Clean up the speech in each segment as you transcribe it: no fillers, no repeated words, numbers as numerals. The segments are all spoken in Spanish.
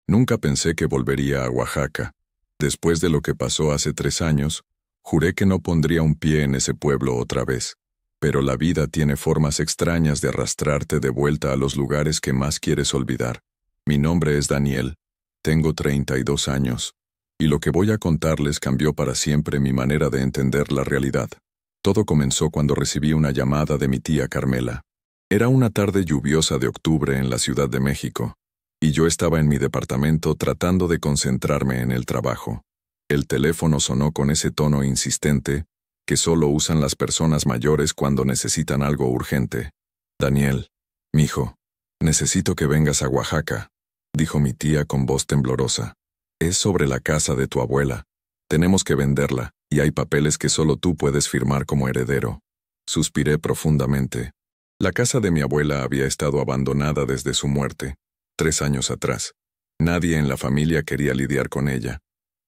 Nunca pensé que volvería a Oaxaca. Después de lo que pasó hace 3 años, juré que no pondría un pie en ese pueblo otra vez. Pero la vida tiene formas extrañas de arrastrarte de vuelta a los lugares que más quieres olvidar. Mi nombre es Daniel. Tengo 32 años. Y lo que voy a contarles cambió para siempre mi manera de entender la realidad. Todo comenzó cuando recibí una llamada de mi tía Carmela. Era una tarde lluviosa de octubre en la Ciudad de México, y yo estaba en mi departamento tratando de concentrarme en el trabajo. El teléfono sonó con ese tono insistente que solo usan las personas mayores cuando necesitan algo urgente. Daniel, mijo, necesito que vengas a Oaxaca, dijo mi tía con voz temblorosa. Es sobre la casa de tu abuela. Tenemos que venderla, y hay papeles que solo tú puedes firmar como heredero. Suspiré profundamente. La casa de mi abuela había estado abandonada desde su muerte, 3 años atrás. Nadie en la familia quería lidiar con ella,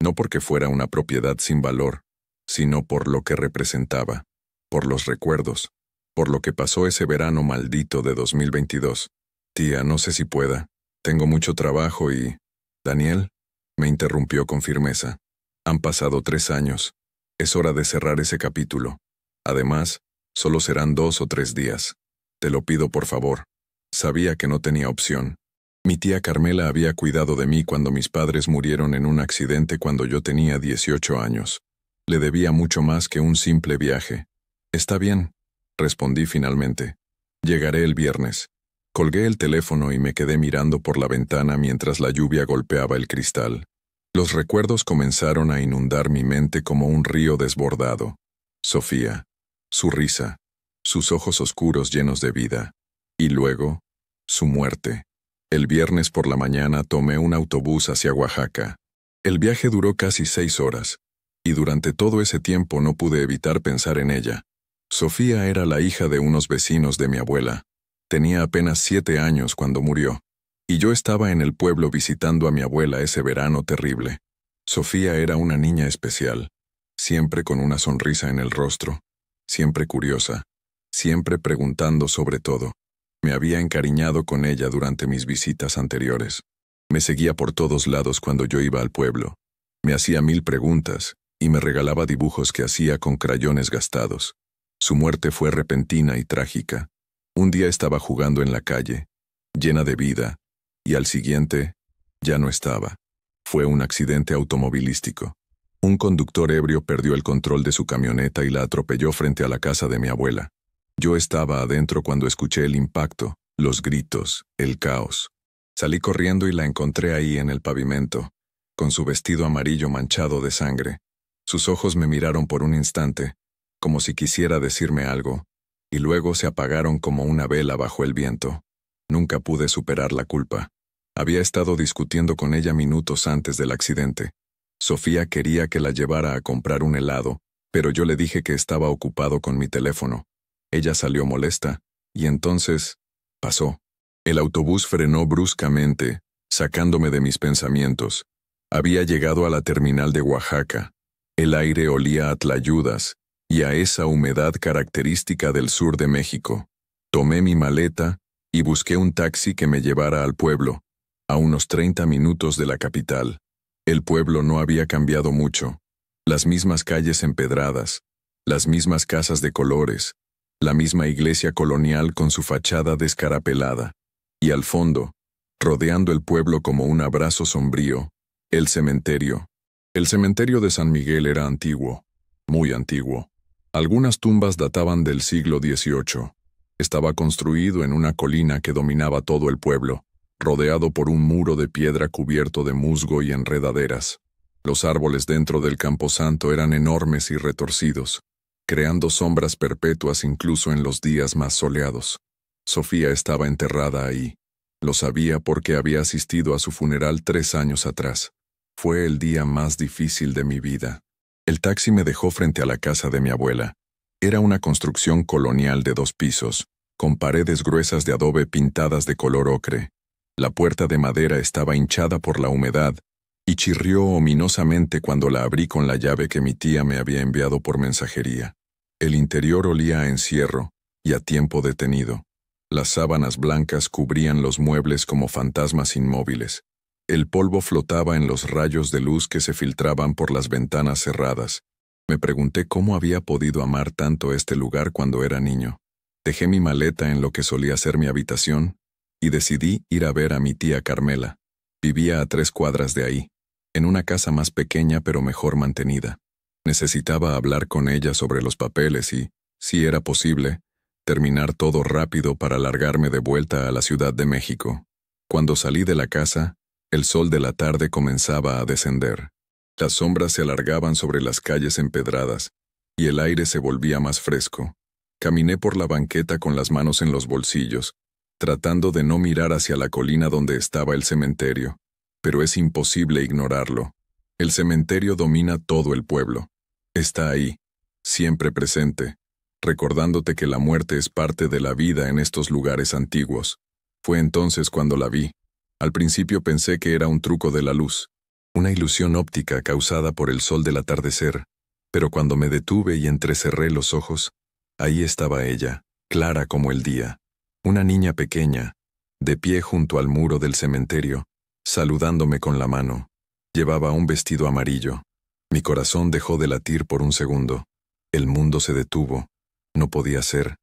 no porque fuera una propiedad sin valor, sino por lo que representaba, por los recuerdos, por lo que pasó ese verano maldito de 2022. Tía, no sé si pueda. Tengo mucho trabajo y... Daniel, me interrumpió con firmeza. Han pasado 3 años. Es hora de cerrar ese capítulo. Además, solo serán 2 o 3 días. Te lo pido por favor. Sabía que no tenía opción. Mi tía Carmela había cuidado de mí cuando mis padres murieron en un accidente cuando yo tenía 18 años. Le debía mucho más que un simple viaje. Está bien, respondí finalmente. Llegaré el viernes. Colgué el teléfono y me quedé mirando por la ventana mientras la lluvia golpeaba el cristal. Los recuerdos comenzaron a inundar mi mente como un río desbordado. Sofía, su risa, sus ojos oscuros llenos de vida, y luego, su muerte. El viernes por la mañana tomé un autobús hacia Oaxaca. El viaje duró casi 6 horas, y durante todo ese tiempo no pude evitar pensar en ella. Sofía era la hija de unos vecinos de mi abuela. Tenía apenas 7 años cuando murió, y yo estaba en el pueblo visitando a mi abuela ese verano terrible. Sofía era una niña especial, siempre con una sonrisa en el rostro, siempre curiosa, siempre preguntando sobre todo. Me había encariñado con ella durante mis visitas anteriores. Me seguía por todos lados cuando yo iba al pueblo. Me hacía 1000 preguntas, y me regalaba dibujos que hacía con crayones gastados. Su muerte fue repentina y trágica. Un día estaba jugando en la calle, llena de vida, y al siguiente, ya no estaba. Fue un accidente automovilístico. Un conductor ebrio perdió el control de su camioneta y la atropelló frente a la casa de mi abuela. Yo estaba adentro cuando escuché el impacto, los gritos, el caos. Salí corriendo y la encontré ahí en el pavimento, con su vestido amarillo manchado de sangre. Sus ojos me miraron por un instante, como si quisiera decirme algo, y luego se apagaron como una vela bajo el viento. Nunca pude superar la culpa. Había estado discutiendo con ella minutos antes del accidente. Sofía quería que la llevara a comprar un helado, pero yo le dije que estaba ocupado con mi teléfono. Ella salió molesta, y entonces, pasó. El autobús frenó bruscamente, sacándome de mis pensamientos. Había llegado a la terminal de Oaxaca. El aire olía a tlayudas y a esa humedad característica del sur de México. Tomé mi maleta y busqué un taxi que me llevara al pueblo, a unos 30 minutos de la capital. El pueblo no había cambiado mucho. Las mismas calles empedradas, las mismas casas de colores, la misma iglesia colonial con su fachada descarapelada. Y al fondo, rodeando el pueblo como un abrazo sombrío, el cementerio. El cementerio de San Miguel era antiguo, muy antiguo. Algunas tumbas databan del siglo XVIII. Estaba construido en una colina que dominaba todo el pueblo, rodeado por un muro de piedra cubierto de musgo y enredaderas. Los árboles dentro del camposanto eran enormes y retorcidos, creando sombras perpetuas incluso en los días más soleados. Sofía estaba enterrada ahí. Lo sabía porque había asistido a su funeral 3 años atrás. Fue el día más difícil de mi vida. El taxi me dejó frente a la casa de mi abuela. Era una construcción colonial de 2 pisos, con paredes gruesas de adobe pintadas de color ocre. La puerta de madera estaba hinchada por la humedad y chirrió ominosamente cuando la abrí con la llave que mi tía me había enviado por mensajería. El interior olía a encierro y a tiempo detenido. Las sábanas blancas cubrían los muebles como fantasmas inmóviles. El polvo flotaba en los rayos de luz que se filtraban por las ventanas cerradas. Me pregunté cómo había podido amar tanto este lugar cuando era niño. Dejé mi maleta en lo que solía ser mi habitación y decidí ir a ver a mi tía Carmela. Vivía a 3 cuadras de ahí, en una casa más pequeña pero mejor mantenida. Necesitaba hablar con ella sobre los papeles y, si era posible, terminar todo rápido para largarme de vuelta a la Ciudad de México. Cuando salí de la casa, el sol de la tarde comenzaba a descender. Las sombras se alargaban sobre las calles empedradas y el aire se volvía más fresco. Caminé por la banqueta con las manos en los bolsillos, tratando de no mirar hacia la colina donde estaba el cementerio. Pero es imposible ignorarlo. El cementerio domina todo el pueblo. Está ahí, siempre presente, recordándote que la muerte es parte de la vida en estos lugares antiguos. Fue entonces cuando la vi. Al principio pensé que era un truco de la luz, una ilusión óptica causada por el sol del atardecer, pero cuando me detuve y entrecerré los ojos, ahí estaba ella, clara como el día, una niña pequeña, de pie junto al muro del cementerio, saludándome con la mano. Llevaba un vestido amarillo. Mi corazón dejó de latir por un segundo. El mundo se detuvo. No podía ser.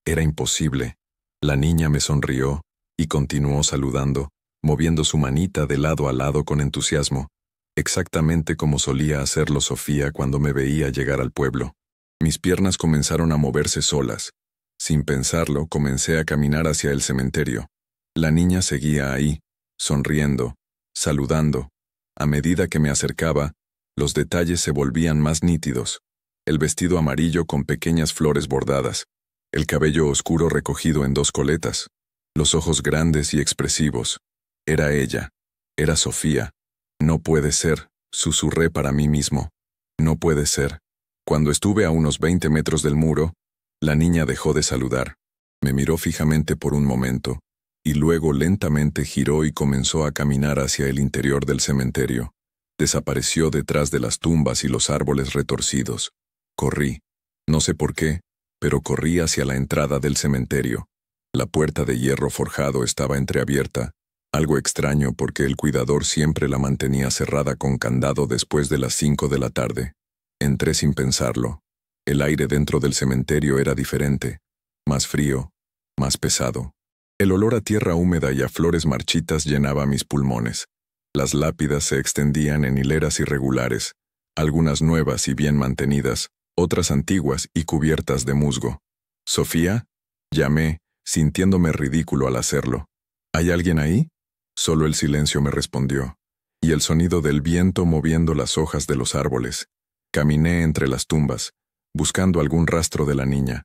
Era imposible. La niña me sonrió y continuó saludando, moviendo su manita de lado a lado con entusiasmo, exactamente como solía hacerlo Sofía cuando me veía llegar al pueblo. Mis piernas comenzaron a moverse solas. Sin pensarlo, comencé a caminar hacia el cementerio. La niña seguía ahí, sonriendo, saludando. A medida que me acercaba, los detalles se volvían más nítidos. El vestido amarillo con pequeñas flores bordadas, el cabello oscuro recogido en 2 coletas, los ojos grandes y expresivos. Era ella, era Sofía. No puede ser, susurré para mí mismo. No puede ser. Cuando estuve a unos 20 metros del muro, la niña dejó de saludar. Me miró fijamente por un momento, y luego lentamente giró y comenzó a caminar hacia el interior del cementerio. Desapareció detrás de las tumbas y los árboles retorcidos. Corrí. No sé por qué, pero corrí hacia la entrada del cementerio. La puerta de hierro forjado estaba entreabierta, algo extraño porque el cuidador siempre la mantenía cerrada con candado después de las 5 de la tarde. Entré sin pensarlo. El aire dentro del cementerio era diferente, más frío, más pesado. El olor a tierra húmeda y a flores marchitas llenaba mis pulmones. Las lápidas se extendían en hileras irregulares, algunas nuevas y bien mantenidas, otras antiguas y cubiertas de musgo. «¿Sofía?», llamé, sintiéndome ridículo al hacerlo. «¿Hay alguien ahí?». Solo el silencio me respondió, y el sonido del viento moviendo las hojas de los árboles. Caminé entre las tumbas, buscando algún rastro de la niña.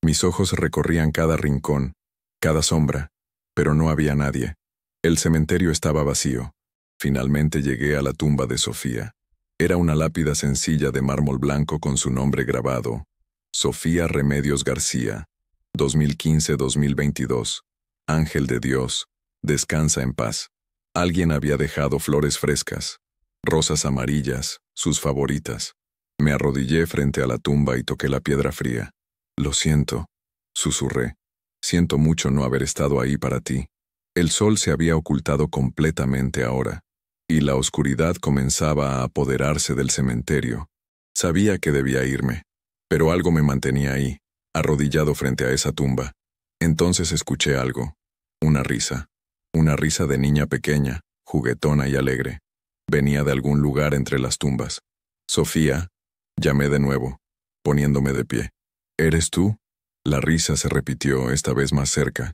Mis ojos recorrían cada rincón, cada sombra, pero no había nadie. El cementerio estaba vacío. Finalmente llegué a la tumba de Sofía. Era una lápida sencilla de mármol blanco con su nombre grabado: Sofía Remedios García, 2015-2022. Ángel de Dios, descansa en paz. Alguien había dejado flores frescas, rosas amarillas, sus favoritas. Me arrodillé frente a la tumba y toqué la piedra fría. «Lo siento», susurré. «Siento mucho no haber estado ahí para ti». El sol se había ocultado completamente ahora, y la oscuridad comenzaba a apoderarse del cementerio. Sabía que debía irme, pero algo me mantenía ahí, arrodillado frente a esa tumba. Entonces escuché algo. Una risa de niña pequeña, juguetona y alegre. Venía de algún lugar entre las tumbas. «Sofía», llamé de nuevo, poniéndome de pie. «¿Eres tú?». La risa se repitió, esta vez más cerca.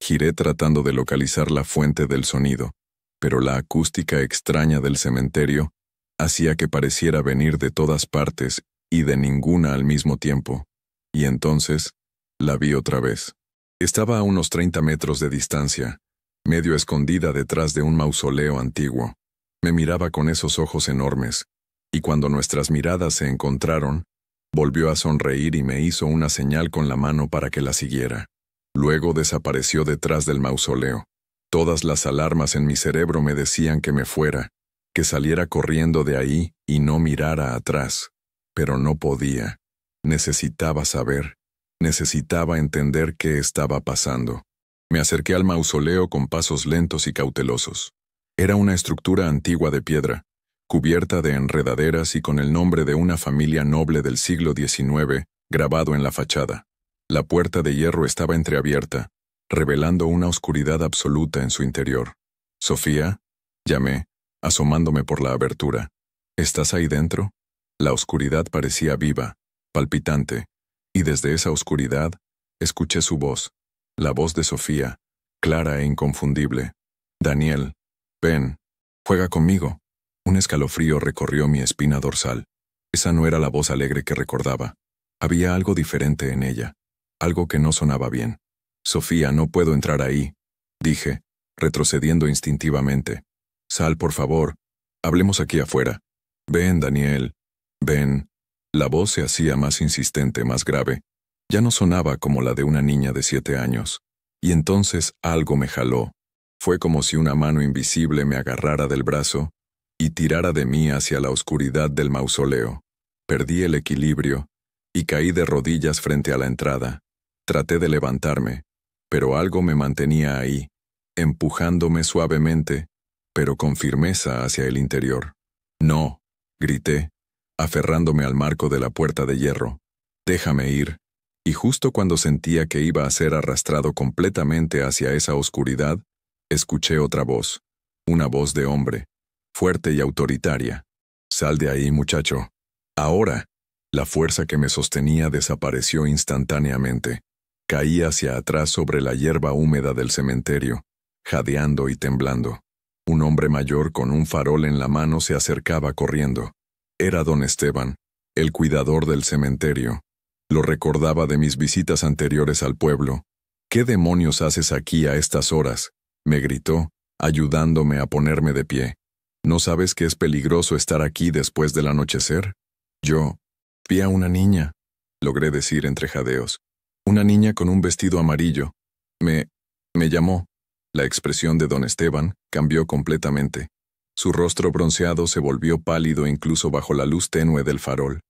Giré tratando de localizar la fuente del sonido, pero la acústica extraña del cementerio hacía que pareciera venir de todas partes y de ninguna al mismo tiempo. Y entonces, la vi otra vez. Estaba a unos 30 metros de distancia, medio escondida detrás de un mausoleo antiguo. Me miraba con esos ojos enormes, y cuando nuestras miradas se encontraron, volvió a sonreír y me hizo una señal con la mano para que la siguiera. Luego desapareció detrás del mausoleo. Todas las alarmas en mi cerebro me decían que me fuera, que saliera corriendo de ahí y no mirara atrás. Pero no podía. Necesitaba saber. Necesitaba entender qué estaba pasando. Me acerqué al mausoleo con pasos lentos y cautelosos. Era una estructura antigua de piedra, cubierta de enredaderas y con el nombre de una familia noble del siglo XIX grabado en la fachada. La puerta de hierro estaba entreabierta, revelando una oscuridad absoluta en su interior. «Sofía», llamé, asomándome por la abertura. «¿Estás ahí dentro?» La oscuridad parecía viva, palpitante, y desde esa oscuridad escuché su voz, la voz de Sofía, clara e inconfundible. «Daniel, ven, juega conmigo». Un escalofrío recorrió mi espina dorsal. Esa no era la voz alegre que recordaba. Había algo diferente en ella, algo que no sonaba bien. «Sofía, no puedo entrar ahí», dije, retrocediendo instintivamente. «Sal, por favor. Hablemos aquí afuera». «Ven, Daniel. Ven». La voz se hacía más insistente, más grave. Ya no sonaba como la de una niña de 7 años. Y entonces algo me jaló. Fue como si una mano invisible me agarrara del brazo y tirara de mí hacia la oscuridad del mausoleo. Perdí el equilibrio y caí de rodillas frente a la entrada. Traté de levantarme, pero algo me mantenía ahí, empujándome suavemente, pero con firmeza hacia el interior. «No», grité, aferrándome al marco de la puerta de hierro. «Déjame ir». Y justo cuando sentía que iba a ser arrastrado completamente hacia esa oscuridad, escuché otra voz, una voz de hombre, fuerte y autoritaria. «Sal de ahí, muchacho. Ahora». La fuerza que me sostenía desapareció instantáneamente. Caí hacia atrás sobre la hierba húmeda del cementerio, jadeando y temblando. Un hombre mayor con un farol en la mano se acercaba corriendo. Era don Esteban, el cuidador del cementerio. Lo recordaba de mis visitas anteriores al pueblo. «¿Qué demonios haces aquí a estas horas?», me gritó, ayudándome a ponerme de pie. «¿No sabes que es peligroso estar aquí después del anochecer?» «Yo vi a una niña», logré decir entre jadeos. «Una niña con un vestido amarillo. Me llamó». La expresión de don Esteban cambió completamente. Su rostro bronceado se volvió pálido incluso bajo la luz tenue del farol.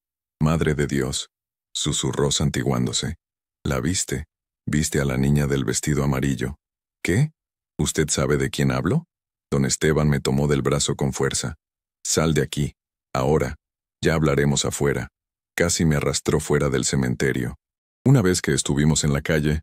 «Madre de Dios», susurró santiguándose. «¿La viste? ¿Viste a la niña del vestido amarillo?» «¿Qué? ¿Usted sabe de quién hablo?» Don Esteban me tomó del brazo con fuerza. «Sal de aquí. Ahora. Ya hablaremos afuera». Casi me arrastró fuera del cementerio. Una vez que estuvimos en la calle,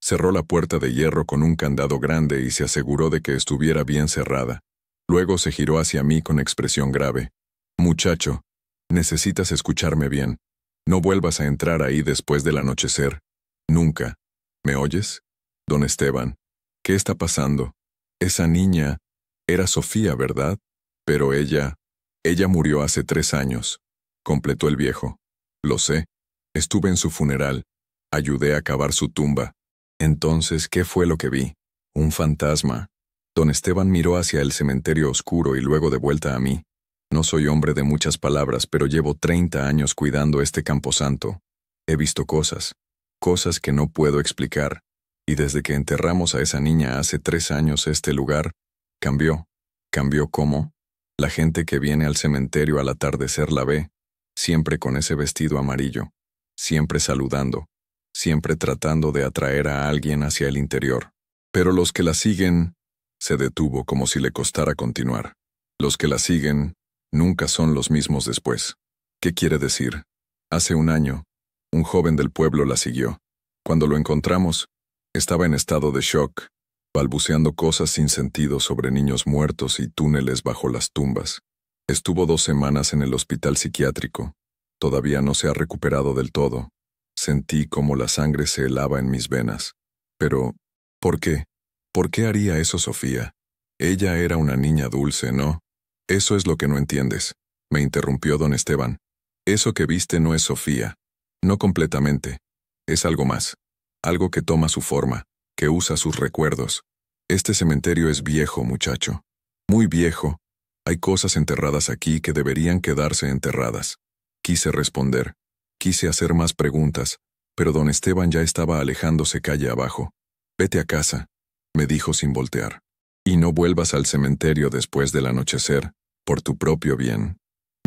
cerró la puerta de hierro con un candado grande y se aseguró de que estuviera bien cerrada. Luego se giró hacia mí con expresión grave. «Muchacho, necesitas escucharme bien. No vuelvas a entrar ahí después del anochecer. Nunca. ¿Me oyes? Don Esteban, ¿qué está pasando? Esa niña era Sofía, ¿verdad? Pero ella murió hace 3 años», completó el viejo. «Lo sé. Estuve en su funeral. Ayudé a cavar su tumba». «Entonces, ¿qué fue lo que vi? ¿Un fantasma?» Don Esteban miró hacia el cementerio oscuro y luego de vuelta a mí. «No soy hombre de muchas palabras, pero llevo 30 años cuidando este camposanto. He visto cosas que no puedo explicar. Y desde que enterramos a esa niña hace 3 años, este lugar cambió». «¿Cambió cómo?» «La gente que viene al cementerio al atardecer la ve, siempre con ese vestido amarillo, siempre saludando, siempre tratando de atraer a alguien hacia el interior. Pero los que la siguen…» Se detuvo como si le costara continuar. «Los que la siguen nunca son los mismos después». «¿Qué quiere decir?» «Hace 1 año, un joven del pueblo la siguió. Cuando lo encontramos, estaba en estado de shock, balbuceando cosas sin sentido sobre niños muertos y túneles bajo las tumbas. Estuvo 2 semanas en el hospital psiquiátrico. Todavía no se ha recuperado del todo. Sentí como la sangre se helaba en mis venas. Pero, ¿por qué? ¿Por qué haría eso Sofía? Ella era una niña dulce, ¿no? Eso es lo que no entiendes», me interrumpió don Esteban. «Eso que viste no es Sofía. No completamente. Es algo más. Algo que toma su forma, que usa sus recuerdos. Este cementerio es viejo, muchacho. Muy viejo. Hay cosas enterradas aquí que deberían quedarse enterradas». Quise responder. Quise hacer más preguntas, pero don Esteban ya estaba alejándose calle abajo. «Vete a casa», me dijo sin voltear. «Y no vuelvas al cementerio después del anochecer, por tu propio bien».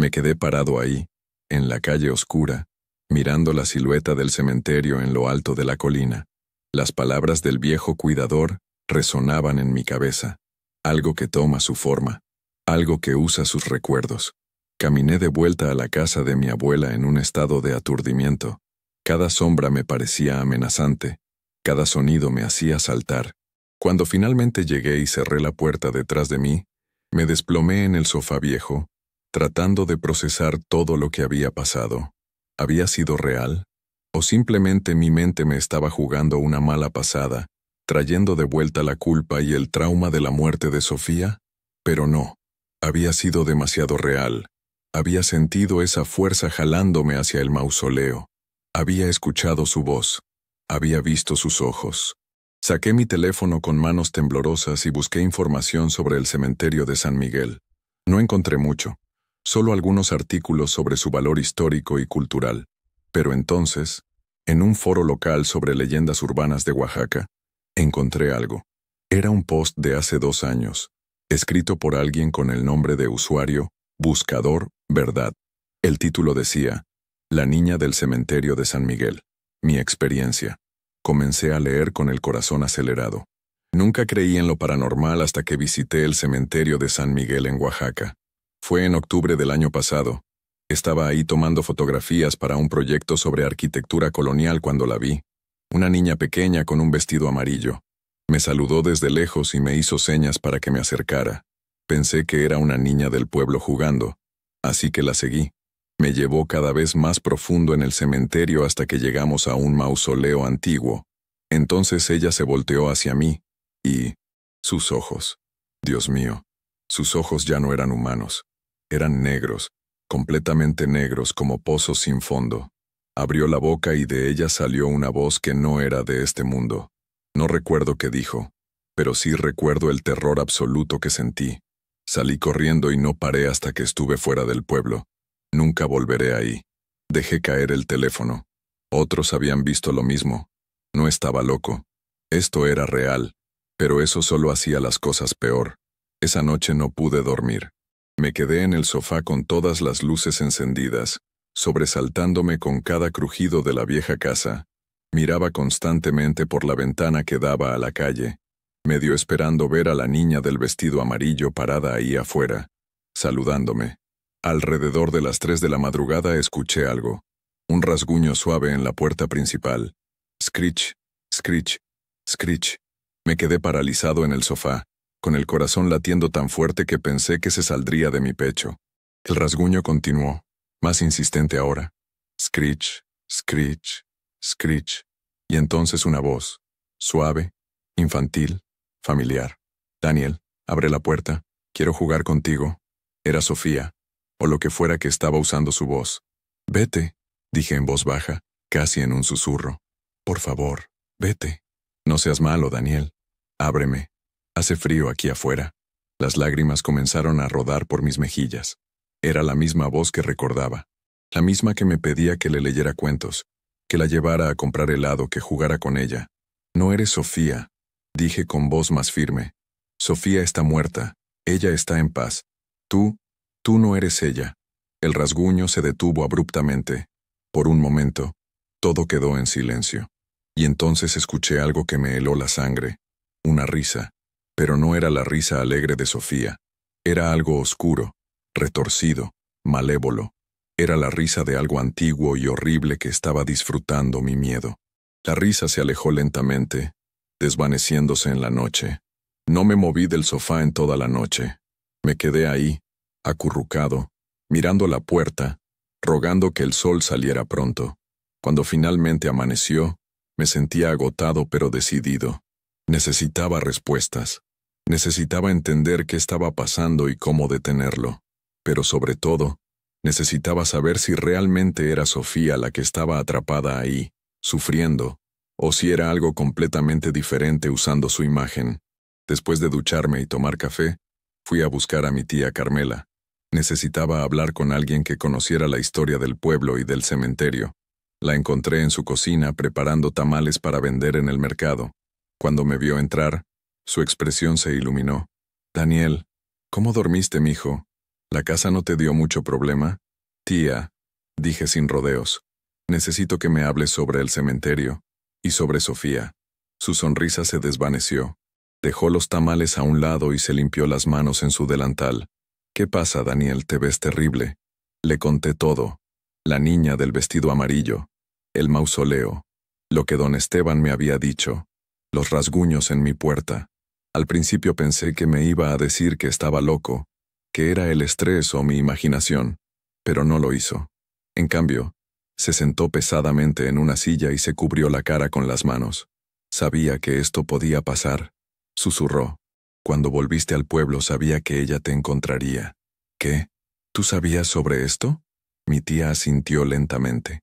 Me quedé parado ahí, en la calle oscura, mirando la silueta del cementerio en lo alto de la colina. Las palabras del viejo cuidador resonaban en mi cabeza. algo que toma su forma, algo que usa sus recuerdos. Caminé de vuelta a la casa de mi abuela en un estado de aturdimiento. Cada sombra me parecía amenazante, cada sonido me hacía saltar. Cuando finalmente llegué y cerré la puerta detrás de mí, me desplomé en el sofá viejo, tratando de procesar todo lo que había pasado. ¿Había sido real? ¿O simplemente mi mente me estaba jugando una mala pasada, trayendo de vuelta la culpa y el trauma de la muerte de Sofía? Pero no, había sido demasiado real. Había sentido esa fuerza jalándome hacia el mausoleo. Había escuchado su voz. Había visto sus ojos. Saqué mi teléfono con manos temblorosas y busqué información sobre el cementerio de San Miguel. No encontré mucho, solo algunos artículos sobre su valor histórico y cultural. Pero entonces, en un foro local sobre leyendas urbanas de Oaxaca, encontré algo. Era un post de hace 2 años, escrito por alguien con el nombre de usuario Buscador Verdad. El título decía, La niña del cementerio de San Miguel. Mi experiencia. Comencé a leer con el corazón acelerado. Nunca creí en lo paranormal hasta que visité el cementerio de San Miguel en Oaxaca. Fue en octubre del año pasado. Estaba ahí tomando fotografías para un proyecto sobre arquitectura colonial cuando la vi. Una niña pequeña con un vestido amarillo. Me saludó desde lejos y me hizo señas para que me acercara. Pensé que era una niña del pueblo jugando, así que la seguí. Me llevó cada vez más profundo en el cementerio hasta que llegamos a un mausoleo antiguo. Entonces ella se volteó hacia mí, y... sus ojos. Dios mío, sus ojos ya no eran humanos. Eran negros, completamente negros como pozos sin fondo. Abrió la boca y de ella salió una voz que no era de este mundo. No recuerdo qué dijo, pero sí recuerdo el terror absoluto que sentí. Salí corriendo y no paré hasta que estuve fuera del pueblo. Nunca volveré ahí. Dejé caer el teléfono. Otros habían visto lo mismo. No estaba loco. Esto era real, pero eso solo hacía las cosas peor. Esa noche no pude dormir. Me quedé en el sofá con todas las luces encendidas, sobresaltándome con cada crujido de la vieja casa. Miraba constantemente por la ventana que daba a la calle, medio esperando ver a la niña del vestido amarillo parada ahí afuera, saludándome. Alrededor de las 3 de la madrugada escuché algo. Un rasguño suave en la puerta principal. Screech, screech, screech. Me quedé paralizado en el sofá, con el corazón latiendo tan fuerte que pensé que se saldría de mi pecho. El rasguño continuó, más insistente ahora. Screech, screech, screech. Y entonces una voz, suave, infantil, familiar. Daniel, abre la puerta. Quiero jugar contigo. Era Sofía, o lo que fuera que estaba usando su voz. Vete, dije en voz baja, casi en un susurro. Por favor, vete. No seas malo, Daniel. Ábreme. Hace frío aquí afuera. Las lágrimas comenzaron a rodar por mis mejillas. Era la misma voz que recordaba. La misma que me pedía que le leyera cuentos, que la llevara a comprar helado, que jugara con ella. No eres Sofía, dije con voz más firme. Sofía está muerta. Ella está en paz. Tú no eres ella. El rasguño se detuvo abruptamente. Por un momento, todo quedó en silencio. Y entonces escuché algo que me heló la sangre. Una risa. Pero no era la risa alegre de Sofía. Era algo oscuro, retorcido, malévolo. Era la risa de algo antiguo y horrible que estaba disfrutando mi miedo. La risa se alejó lentamente, desvaneciéndose en la noche. No me moví del sofá en toda la noche. Me quedé ahí, acurrucado, mirando la puerta, rogando que el sol saliera pronto. Cuando finalmente amaneció, me sentía agotado pero decidido. Necesitaba respuestas. Necesitaba entender qué estaba pasando y cómo detenerlo. Pero sobre todo, necesitaba saber si realmente era Sofía la que estaba atrapada ahí, sufriendo, o si era algo completamente diferente usando su imagen. Después de ducharme y tomar café, fui a buscar a mi tía Carmela. Necesitaba hablar con alguien que conociera la historia del pueblo y del cementerio. La encontré en su cocina preparando tamales para vender en el mercado. Cuando me vio entrar, su expresión se iluminó. Daniel, ¿cómo dormiste, mijo? ¿La casa no te dio mucho problema? Tía, dije sin rodeos. Necesito que me hables sobre el cementerio y sobre Sofía. Su sonrisa se desvaneció. Dejó los tamales a un lado y se limpió las manos en su delantal. «¿Qué pasa, Daniel? Te ves terrible». Le conté todo. La niña del vestido amarillo, el mausoleo, lo que don Esteban me había dicho, los rasguños en mi puerta. Al principio pensé que me iba a decir que estaba loco, que era el estrés o mi imaginación, pero no lo hizo. En cambio, se sentó pesadamente en una silla y se cubrió la cara con las manos. Sabía que esto podía pasar. Susurró. Cuando volviste al pueblo sabía que ella te encontraría. ¿Qué? ¿Tú sabías sobre esto? Mi tía asintió lentamente.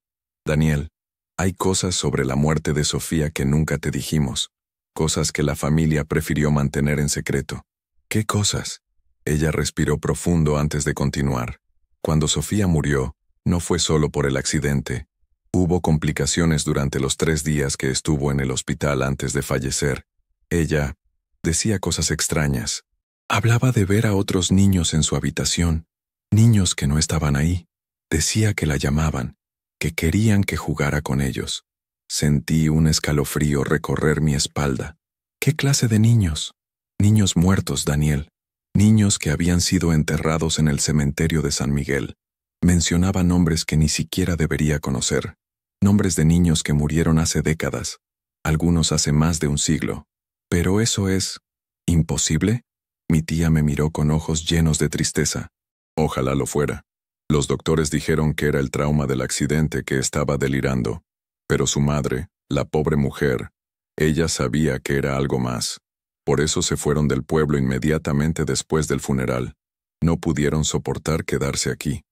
Daniel, hay cosas sobre la muerte de Sofía que nunca te dijimos. Cosas que la familia prefirió mantener en secreto. ¿Qué cosas? Ella respiró profundo antes de continuar. Cuando Sofía murió, no fue solo por el accidente. Hubo complicaciones durante los 3 días que estuvo en el hospital antes de fallecer. Ella decía cosas extrañas. Hablaba de ver a otros niños en su habitación, niños que no estaban ahí. Decía que la llamaban, que querían que jugara con ellos. Sentí un escalofrío recorrer mi espalda. ¿Qué clase de niños? Niños muertos, Daniel. Niños que habían sido enterrados en el cementerio de San Miguel. Mencionaba nombres que ni siquiera debería conocer. Nombres de niños que murieron hace décadas, algunos hace más de un siglo. ¿Pero eso es imposible? Mi tía me miró con ojos llenos de tristeza. Ojalá lo fuera. Los doctores dijeron que era el trauma del accidente que estaba delirando. Pero su madre, la pobre mujer, ella sabía que era algo más. Por eso se fueron del pueblo inmediatamente después del funeral. No pudieron soportar quedarse aquí.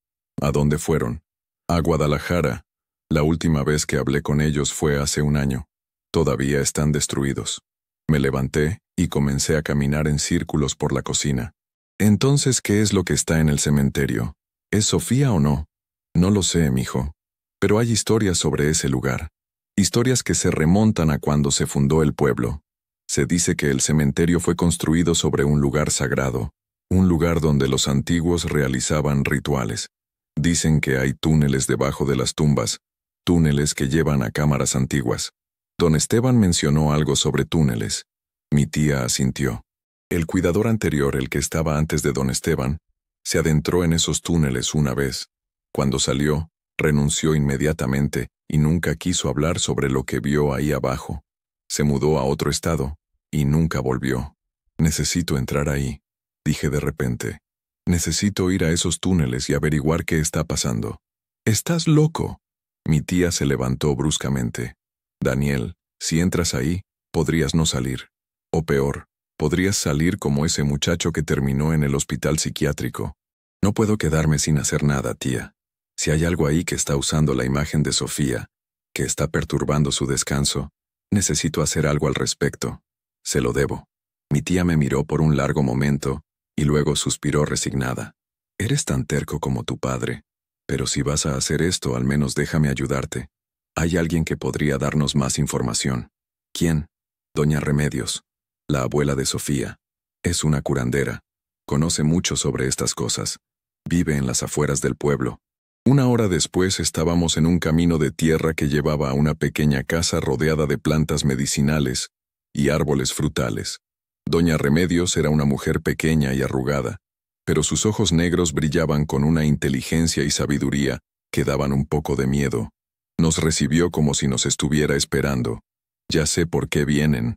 ¿A dónde fueron? A Guadalajara. La última vez que hablé con ellos fue hace un año. Todavía están destruidos. Me levanté y comencé a caminar en círculos por la cocina. Entonces, ¿qué es lo que está en el cementerio? ¿Es Sofía o no? No lo sé, mijo. Pero hay historias sobre ese lugar. Historias que se remontan a cuando se fundó el pueblo. Se dice que el cementerio fue construido sobre un lugar sagrado, un lugar donde los antiguos realizaban rituales. Dicen que hay túneles debajo de las tumbas, túneles que llevan a cámaras antiguas. Don Esteban mencionó algo sobre túneles. Mi tía asintió. El cuidador anterior, el que estaba antes de don Esteban, se adentró en esos túneles una vez. Cuando salió, renunció inmediatamente y nunca quiso hablar sobre lo que vio ahí abajo. Se mudó a otro estado y nunca volvió. Necesito entrar ahí, dije de repente. Necesito ir a esos túneles y averiguar qué está pasando. ¿Estás loco? Mi tía se levantó bruscamente. Daniel, si entras ahí, podrías no salir. O peor, podrías salir como ese muchacho que terminó en el hospital psiquiátrico. No puedo quedarme sin hacer nada, tía. Si hay algo ahí que está usando la imagen de Sofía, que está perturbando su descanso, necesito hacer algo al respecto. Se lo debo. Mi tía me miró por un largo momento y luego suspiró resignada. Eres tan terco como tu padre, pero si vas a hacer esto, al menos déjame ayudarte. Hay alguien que podría darnos más información. ¿Quién? Doña Remedios, la abuela de Sofía. Es una curandera. Conoce mucho sobre estas cosas. Vive en las afueras del pueblo. 1 hora después estábamos en un camino de tierra que llevaba a una pequeña casa rodeada de plantas medicinales y árboles frutales. Doña Remedios era una mujer pequeña y arrugada, pero sus ojos negros brillaban con una inteligencia y sabiduría que daban un poco de miedo. Nos recibió como si nos estuviera esperando. Ya sé por qué vienen,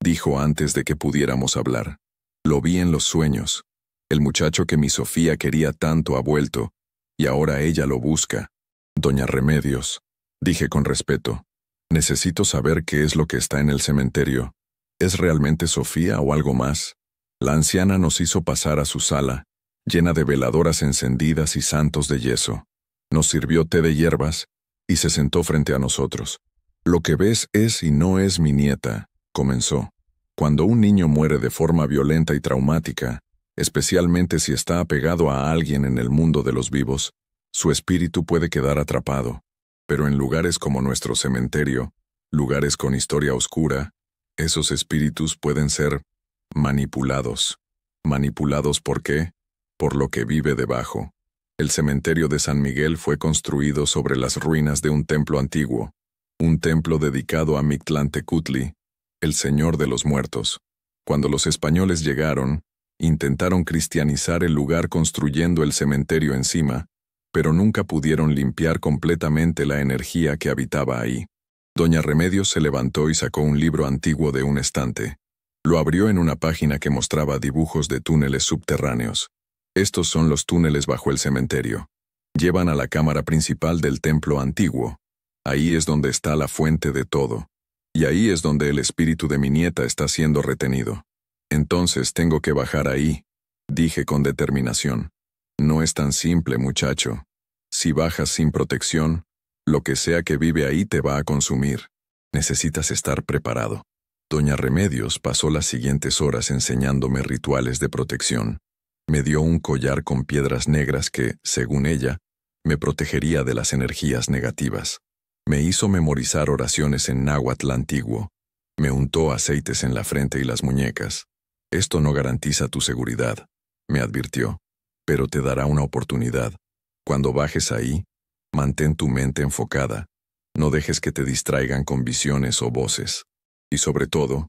dijo antes de que pudiéramos hablar. Lo vi en los sueños. El muchacho que mi Sofía quería tanto ha vuelto, y ahora ella lo busca. Doña Remedios, dije con respeto, necesito saber qué es lo que está en el cementerio. ¿Es realmente Sofía o algo más? La anciana nos hizo pasar a su sala, llena de veladoras encendidas y santos de yeso. Nos sirvió té de hierbas y se sentó frente a nosotros. Lo que ves es y no es mi nieta, comenzó. Cuando un niño muere de forma violenta y traumática, especialmente si está apegado a alguien en el mundo de los vivos, su espíritu puede quedar atrapado. Pero en lugares como nuestro cementerio, lugares con historia oscura, esos espíritus pueden ser manipulados. ¿Manipulados por qué? Por lo que vive debajo. El cementerio de San Miguel fue construido sobre las ruinas de un templo antiguo, un templo dedicado a Mictlantecutli, el señor de los muertos. Cuando los españoles llegaron, intentaron cristianizar el lugar construyendo el cementerio encima, pero nunca pudieron limpiar completamente la energía que habitaba ahí. Doña Remedios se levantó y sacó un libro antiguo de un estante. Lo abrió en una página que mostraba dibujos de túneles subterráneos. Estos son los túneles bajo el cementerio. Llevan a la cámara principal del templo antiguo. Ahí es donde está la fuente de todo. Y ahí es donde el espíritu de mi nieta está siendo retenido. Entonces tengo que bajar ahí, dije con determinación. No es tan simple, muchacho. Si bajas sin protección, lo que sea que vive ahí te va a consumir. Necesitas estar preparado. Doña Remedios pasó las siguientes horas enseñándome rituales de protección. Me dio un collar con piedras negras que, según ella, me protegería de las energías negativas. Me hizo memorizar oraciones en náhuatl antiguo. Me untó aceites en la frente y las muñecas. Esto no garantiza tu seguridad, me advirtió, pero te dará una oportunidad. Cuando bajes ahí, mantén tu mente enfocada. No dejes que te distraigan con visiones o voces. Y sobre todo,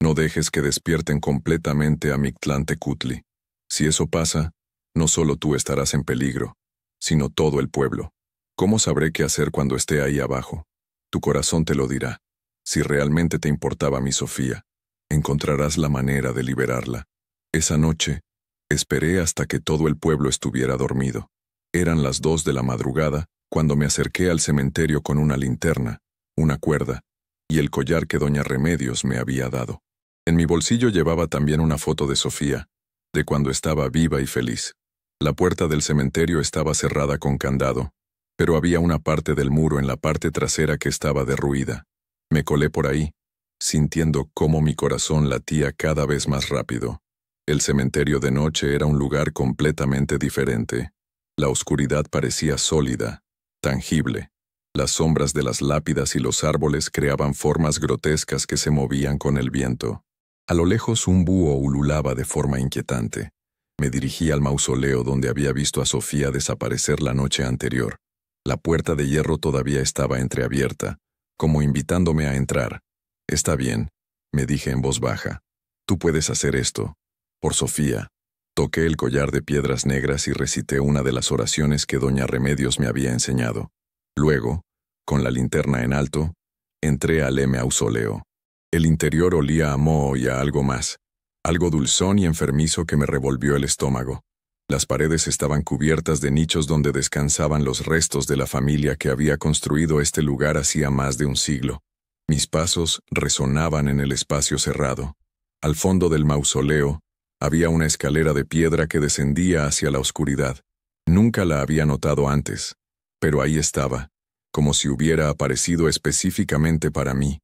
no dejes que despierten completamente a Mictlantecutli. Si eso pasa, no solo tú estarás en peligro, sino todo el pueblo. ¿Cómo sabré qué hacer cuando esté ahí abajo? Tu corazón te lo dirá. Si realmente te importaba mi Sofía, encontrarás la manera de liberarla. Esa noche, esperé hasta que todo el pueblo estuviera dormido. Eran las 2 de la madrugada cuando me acerqué al cementerio con una linterna, una cuerda y el collar que doña Remedios me había dado. En mi bolsillo llevaba también una foto de Sofía, de cuando estaba viva y feliz. La puerta del cementerio estaba cerrada con candado, pero había una parte del muro en la parte trasera que estaba derruida. Me colé por ahí, sintiendo cómo mi corazón latía cada vez más rápido. El cementerio de noche era un lugar completamente diferente. La oscuridad parecía sólida, tangible. Las sombras de las lápidas y los árboles creaban formas grotescas que se movían con el viento. A lo lejos un búho ululaba de forma inquietante. Me dirigí al mausoleo donde había visto a Sofía desaparecer la noche anterior. La puerta de hierro todavía estaba entreabierta, como invitándome a entrar. Está bien, me dije en voz baja. Tú puedes hacer esto. Por Sofía. Toqué el collar de piedras negras y recité una de las oraciones que doña Remedios me había enseñado. Luego, con la linterna en alto, entré al mausoleo. El interior olía a moho y a algo más, algo dulzón y enfermizo que me revolvió el estómago. Las paredes estaban cubiertas de nichos donde descansaban los restos de la familia que había construido este lugar hacía más de un siglo. Mis pasos resonaban en el espacio cerrado. Al fondo del mausoleo, había una escalera de piedra que descendía hacia la oscuridad. Nunca la había notado antes, pero ahí estaba, como si hubiera aparecido específicamente para mí.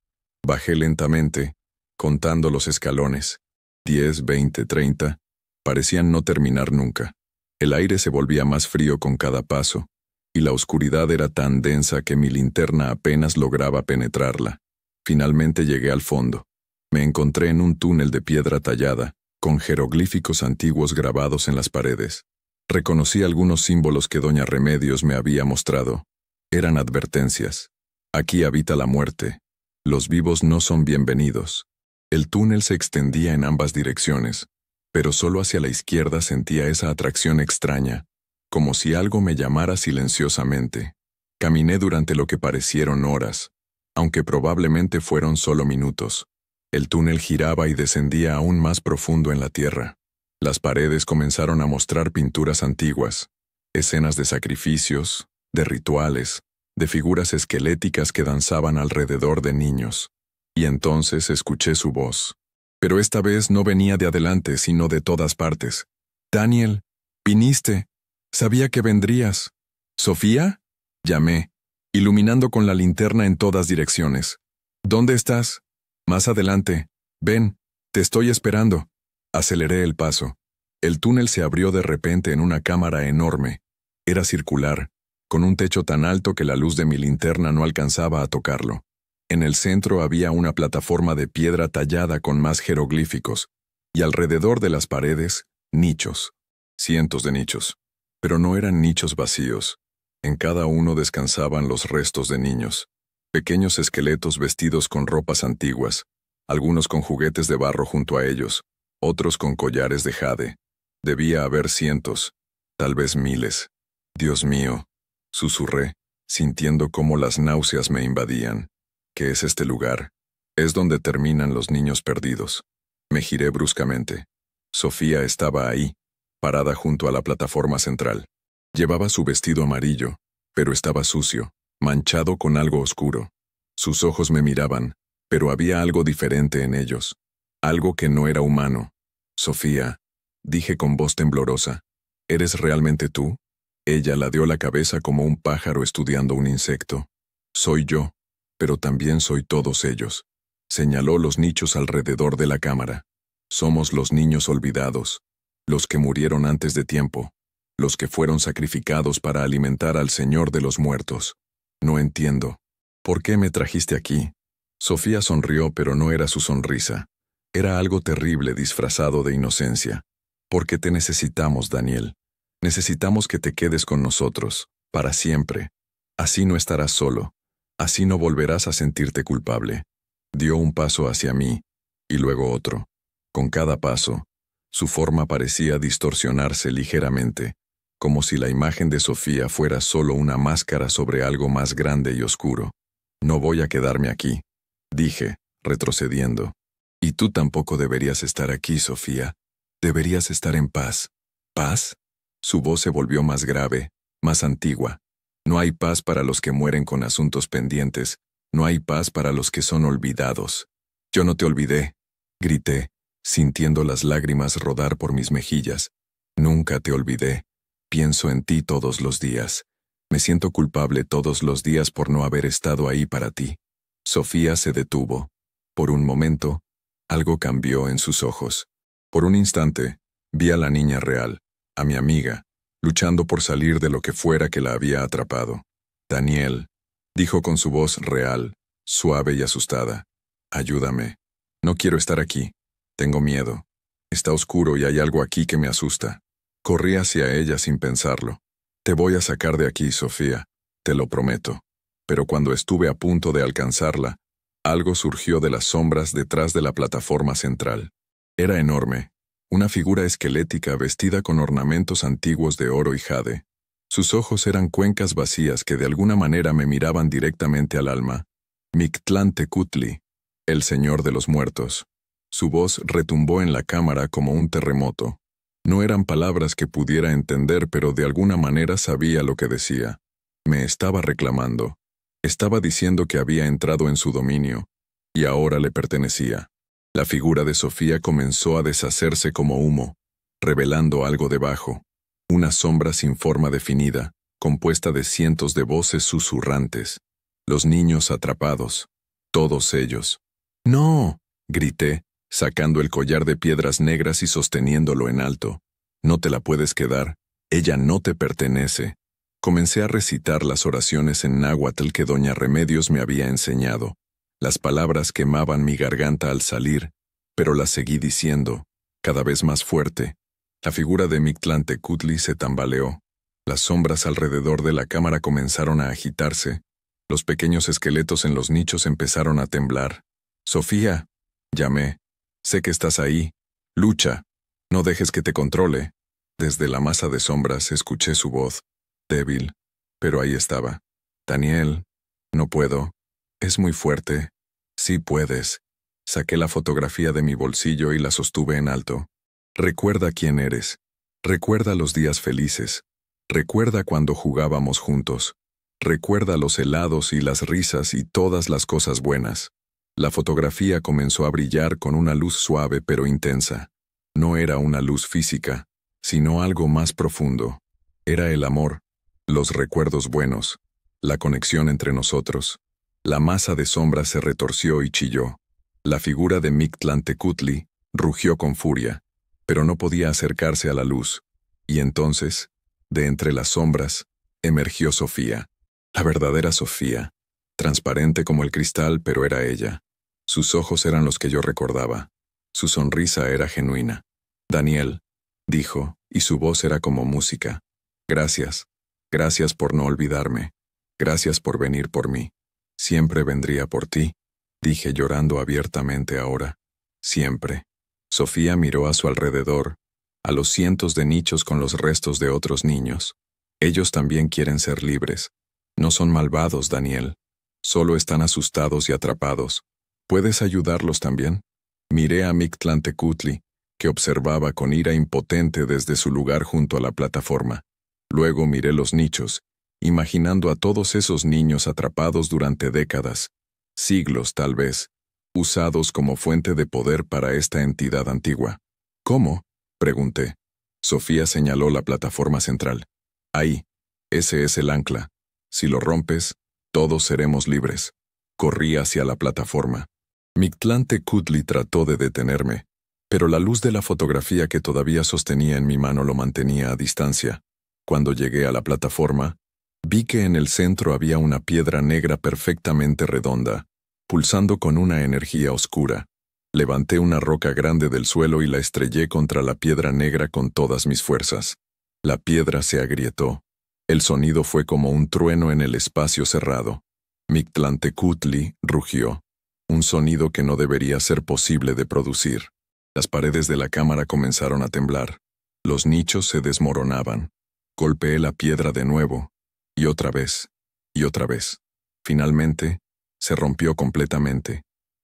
Bajé lentamente, contando los escalones. 10, 20, 30. Parecían no terminar nunca. El aire se volvía más frío con cada paso, y la oscuridad era tan densa que mi linterna apenas lograba penetrarla. Finalmente llegué al fondo. Me encontré en un túnel de piedra tallada, con jeroglíficos antiguos grabados en las paredes. Reconocí algunos símbolos que doña Remedios me había mostrado. Eran advertencias. Aquí habita la muerte. Los vivos no son bienvenidos. El túnel se extendía en ambas direcciones, pero solo hacia la izquierda sentía esa atracción extraña, como si algo me llamara silenciosamente. Caminé durante lo que parecieron horas, aunque probablemente fueron solo minutos. El túnel giraba y descendía aún más profundo en la tierra. Las paredes comenzaron a mostrar pinturas antiguas, escenas de sacrificios, de rituales, de figuras esqueléticas que danzaban alrededor de niños. Y entonces escuché su voz. Pero esta vez no venía de adelante, sino de todas partes. «Daniel, viniste. Sabía que vendrías». «¿Sofía?», llamé, iluminando con la linterna en todas direcciones. «¿Dónde estás?» «Más adelante. Ven, te estoy esperando». Aceleré el paso. El túnel se abrió de repente en una cámara enorme. Era circular, con un techo tan alto que la luz de mi linterna no alcanzaba a tocarlo. En el centro había una plataforma de piedra tallada con más jeroglíficos, y alrededor de las paredes, nichos. Cientos de nichos. Pero no eran nichos vacíos. En cada uno descansaban los restos de niños. Pequeños esqueletos vestidos con ropas antiguas, algunos con juguetes de barro junto a ellos, otros con collares de jade. Debía haber cientos, tal vez miles. Dios mío, susurré, sintiendo cómo las náuseas me invadían. ¿Qué es este lugar? Es donde terminan los niños perdidos. Me giré bruscamente. Sofía estaba ahí, parada junto a la plataforma central. Llevaba su vestido amarillo, pero estaba sucio, manchado con algo oscuro. Sus ojos me miraban, pero había algo diferente en ellos. Algo que no era humano. Sofía, dije con voz temblorosa, ¿eres realmente tú? Ella ladeó la cabeza como un pájaro estudiando un insecto. Soy yo, pero también soy todos ellos. Señaló los nichos alrededor de la cámara. Somos los niños olvidados, los que murieron antes de tiempo, los que fueron sacrificados para alimentar al Señor de los muertos. No entiendo. ¿Por qué me trajiste aquí? Sofía sonrió, pero no era su sonrisa. Era algo terrible disfrazado de inocencia. Porque te necesitamos, Daniel. Necesitamos que te quedes con nosotros, para siempre. Así no estarás solo. Así no volverás a sentirte culpable. Dio un paso hacia mí, y luego otro. Con cada paso, su forma parecía distorsionarse ligeramente, como si la imagen de Sofía fuera solo una máscara sobre algo más grande y oscuro. No voy a quedarme aquí, dije, retrocediendo. Y tú tampoco deberías estar aquí, Sofía. Deberías estar en paz. ¿Paz? Su voz se volvió más grave, más antigua. No hay paz para los que mueren con asuntos pendientes. No hay paz para los que son olvidados. Yo no te olvidé, grité, sintiendo las lágrimas rodar por mis mejillas. Nunca te olvidé. Pienso en ti todos los días. Me siento culpable todos los días por no haber estado ahí para ti. Sofía se detuvo. Por un momento, algo cambió en sus ojos. Por un instante, vi a la niña real, a mi amiga, luchando por salir de lo que fuera que la había atrapado. Daniel, dijo con su voz real, suave y asustada. Ayúdame. No quiero estar aquí. Tengo miedo. Está oscuro y hay algo aquí que me asusta. Corrí hacia ella sin pensarlo. Te voy a sacar de aquí, Sofía. Te lo prometo. Pero cuando estuve a punto de alcanzarla, algo surgió de las sombras detrás de la plataforma central. Era enorme. Una figura esquelética vestida con ornamentos antiguos de oro y jade. Sus ojos eran cuencas vacías que de alguna manera me miraban directamente al alma. Mictlantecutli, el Señor de los Muertos. Su voz retumbó en la cámara como un terremoto. No eran palabras que pudiera entender, pero de alguna manera sabía lo que decía. Me estaba reclamando. Estaba diciendo que había entrado en su dominio, y ahora le pertenecía. La figura de Sofía comenzó a deshacerse como humo, revelando algo debajo. Una sombra sin forma definida, compuesta de cientos de voces susurrantes. Los niños atrapados. Todos ellos. ¡No!, grité, sacando el collar de piedras negras y sosteniéndolo en alto. No te la puedes quedar. Ella no te pertenece. Comencé a recitar las oraciones en náhuatl que doña Remedios me había enseñado. Las palabras quemaban mi garganta al salir, pero las seguí diciendo, cada vez más fuerte. La figura de Mictlantecutli se tambaleó. Las sombras alrededor de la cámara comenzaron a agitarse. Los pequeños esqueletos en los nichos empezaron a temblar. «Sofía», llamé. «Sé que estás ahí. Lucha. No dejes que te controle». Desde la masa de sombras escuché su voz, débil, pero ahí estaba. «Daniel, no puedo. Es muy fuerte». «Sí puedes». Saqué la fotografía de mi bolsillo y la sostuve en alto. «Recuerda quién eres. Recuerda los días felices. Recuerda cuando jugábamos juntos. Recuerda los helados y las risas y todas las cosas buenas». La fotografía comenzó a brillar con una luz suave pero intensa. No era una luz física, sino algo más profundo. Era el amor, los recuerdos buenos, la conexión entre nosotros. La masa de sombras se retorció y chilló. La figura de Mictlantecutli rugió con furia, pero no podía acercarse a la luz. Y entonces, de entre las sombras, emergió Sofía. La verdadera Sofía, transparente como el cristal, pero era ella. Sus ojos eran los que yo recordaba. Su sonrisa era genuina. «Daniel», dijo, y su voz era como música. «Gracias. Gracias por no olvidarme. Gracias por venir por mí. Siempre vendría por ti». dije llorando abiertamente ahora. Siempre. Sofía miró a su alrededor, a los cientos de nichos con los restos de otros niños. Ellos también quieren ser libres. No son malvados, Daniel. Solo están asustados y atrapados. ¿Puedes ayudarlos también? Miré a Mictlantecutli, que observaba con ira impotente desde su lugar junto a la plataforma. Luego miré los nichos, imaginando a todos esos niños atrapados durante décadas, siglos tal vez, usados como fuente de poder para esta entidad antigua. ¿Cómo? Pregunté. Sofía señaló la plataforma central. Ahí, ese es el ancla. Si lo rompes, todos seremos libres. Corrí hacia la plataforma. Mictlantecutli trató de detenerme, pero la luz de la fotografía que todavía sostenía en mi mano lo mantenía a distancia. Cuando llegué a la plataforma, vi que en el centro había una piedra negra perfectamente redonda, pulsando con una energía oscura. Levanté una roca grande del suelo y la estrellé contra la piedra negra con todas mis fuerzas. La piedra se agrietó. El sonido fue como un trueno en el espacio cerrado. Mictlantecutli rugió. Un sonido que no debería ser posible de producir. Las paredes de la cámara comenzaron a temblar. Los nichos se desmoronaban. Golpeé la piedra de nuevo, y otra vez, y otra vez. Finalmente, se rompió completamente.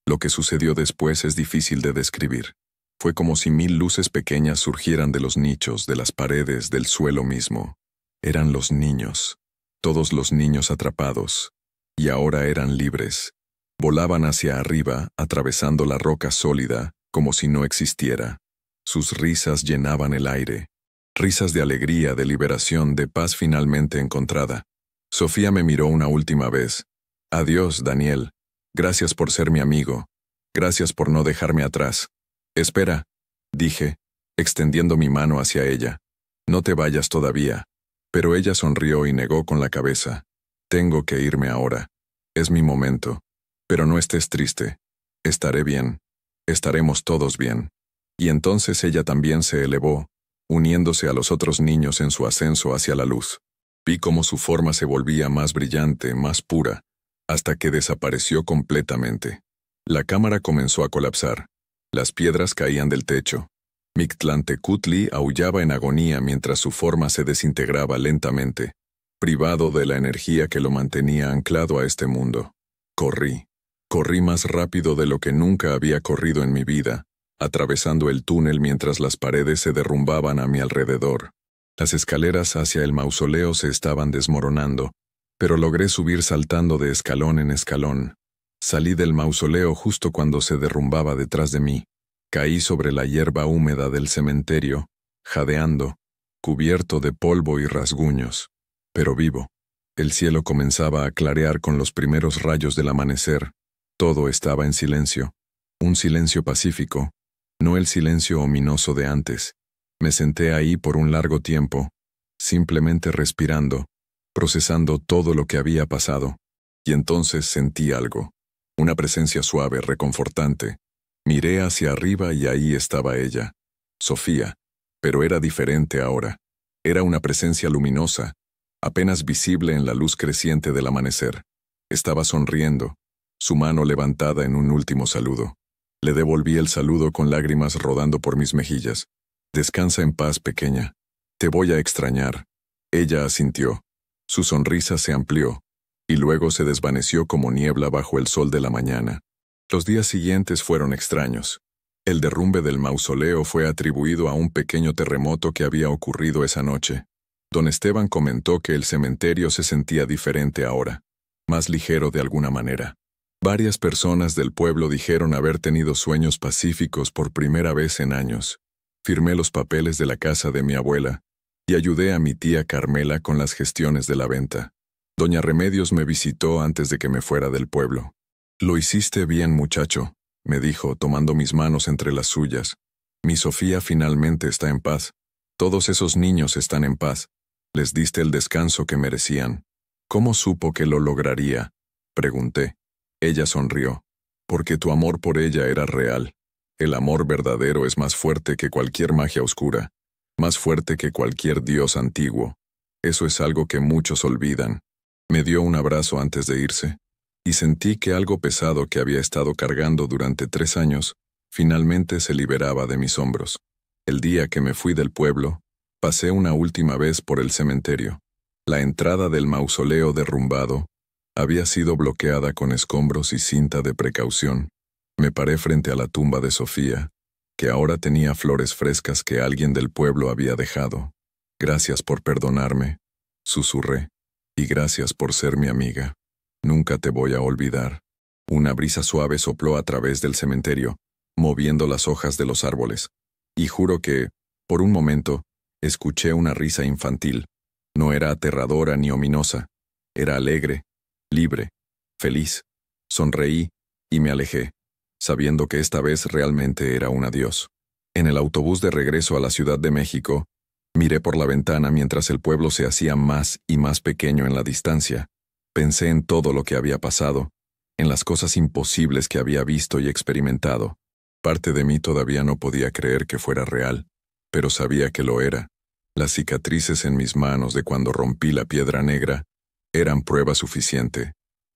Lo que sucedió después es difícil de describir. Fue como si 1000 luces pequeñas surgieran de los nichos, de las paredes, del suelo mismo. Eran los niños, todos los niños atrapados, y ahora eran libres. Volaban hacia arriba, atravesando la roca sólida, como si no existiera. Sus risas llenaban el aire. Risas de alegría, de liberación, de paz finalmente encontrada. Sofía me miró una última vez. Adiós, Daniel. Gracias por ser mi amigo. Gracias por no dejarme atrás. Espera, dije, extendiendo mi mano hacia ella. No te vayas todavía. Pero ella sonrió y negó con la cabeza. Tengo que irme ahora. Es mi momento. Pero no estés triste. Estaré bien. Estaremos todos bien. Y entonces ella también se elevó, uniéndose a los otros niños en su ascenso hacia la luz. Vi cómo su forma se volvía más brillante, más pura, hasta que desapareció completamente. La cámara comenzó a colapsar. Las piedras caían del techo. Mictlantecutli aullaba en agonía mientras su forma se desintegraba lentamente, privado de la energía que lo mantenía anclado a este mundo. Corrí. Corrí más rápido de lo que nunca había corrido en mi vida, atravesando el túnel mientras las paredes se derrumbaban a mi alrededor. Las escaleras hacia el mausoleo se estaban desmoronando, pero logré subir saltando de escalón en escalón. Salí del mausoleo justo cuando se derrumbaba detrás de mí. Caí sobre la hierba húmeda del cementerio, jadeando, cubierto de polvo y rasguños, pero vivo. El cielo comenzaba a clarear con los primeros rayos del amanecer. Todo estaba en silencio, un silencio pacífico, no el silencio ominoso de antes. Me senté ahí por un largo tiempo, simplemente respirando, procesando todo lo que había pasado. Y entonces sentí algo, una presencia suave, reconfortante. Miré hacia arriba y ahí estaba ella, Sofía, pero era diferente ahora. Era una presencia luminosa, apenas visible en la luz creciente del amanecer. Estaba sonriendo, su mano levantada en un último saludo. Le devolví el saludo con lágrimas rodando por mis mejillas. Descansa en paz, pequeña. Te voy a extrañar. Ella asintió. Su sonrisa se amplió, y luego se desvaneció como niebla bajo el sol de la mañana. Los días siguientes fueron extraños. El derrumbe del mausoleo fue atribuido a un pequeño terremoto que había ocurrido esa noche. Don Esteban comentó que el cementerio se sentía diferente ahora, más ligero de alguna manera. Varias personas del pueblo dijeron haber tenido sueños pacíficos por primera vez en años. Firmé los papeles de la casa de mi abuela y ayudé a mi tía Carmela con las gestiones de la venta. Doña Remedios me visitó antes de que me fuera del pueblo. «Lo hiciste bien, muchacho», me dijo, tomando mis manos entre las suyas. «Mi Sofía finalmente está en paz. Todos esos niños están en paz. Les diste el descanso que merecían». «¿Cómo supo que lo lograría?», pregunté. Ella sonrió. «Porque tu amor por ella era real. El amor verdadero es más fuerte que cualquier magia oscura, más fuerte que cualquier dios antiguo. Eso es algo que muchos olvidan». Me dio un abrazo antes de irse. y sentí que algo pesado que había estado cargando durante 3 años finalmente se liberaba de mis hombros. El día que me fui del pueblo, pasé una última vez por el cementerio. La entrada del mausoleo derrumbado había sido bloqueada con escombros y cinta de precaución. Me paré frente a la tumba de Sofía, que ahora tenía flores frescas que alguien del pueblo había dejado. Gracias por perdonarme, susurré, y gracias por ser mi amiga. Nunca te voy a olvidar. Una brisa suave sopló a través del cementerio, moviendo las hojas de los árboles, y juro que, por un momento, escuché una risa infantil. No era aterradora ni ominosa, era alegre, libre, feliz. Sonreí y me alejé, sabiendo que esta vez realmente era un adiós. En el autobús de regreso a la Ciudad de México, miré por la ventana mientras el pueblo se hacía más y más pequeño en la distancia. Pensé en todo lo que había pasado, en las cosas imposibles que había visto y experimentado. Parte de mí todavía no podía creer que fuera real, pero sabía que lo era. Las cicatrices en mis manos de cuando rompí la piedra negra eran prueba suficiente.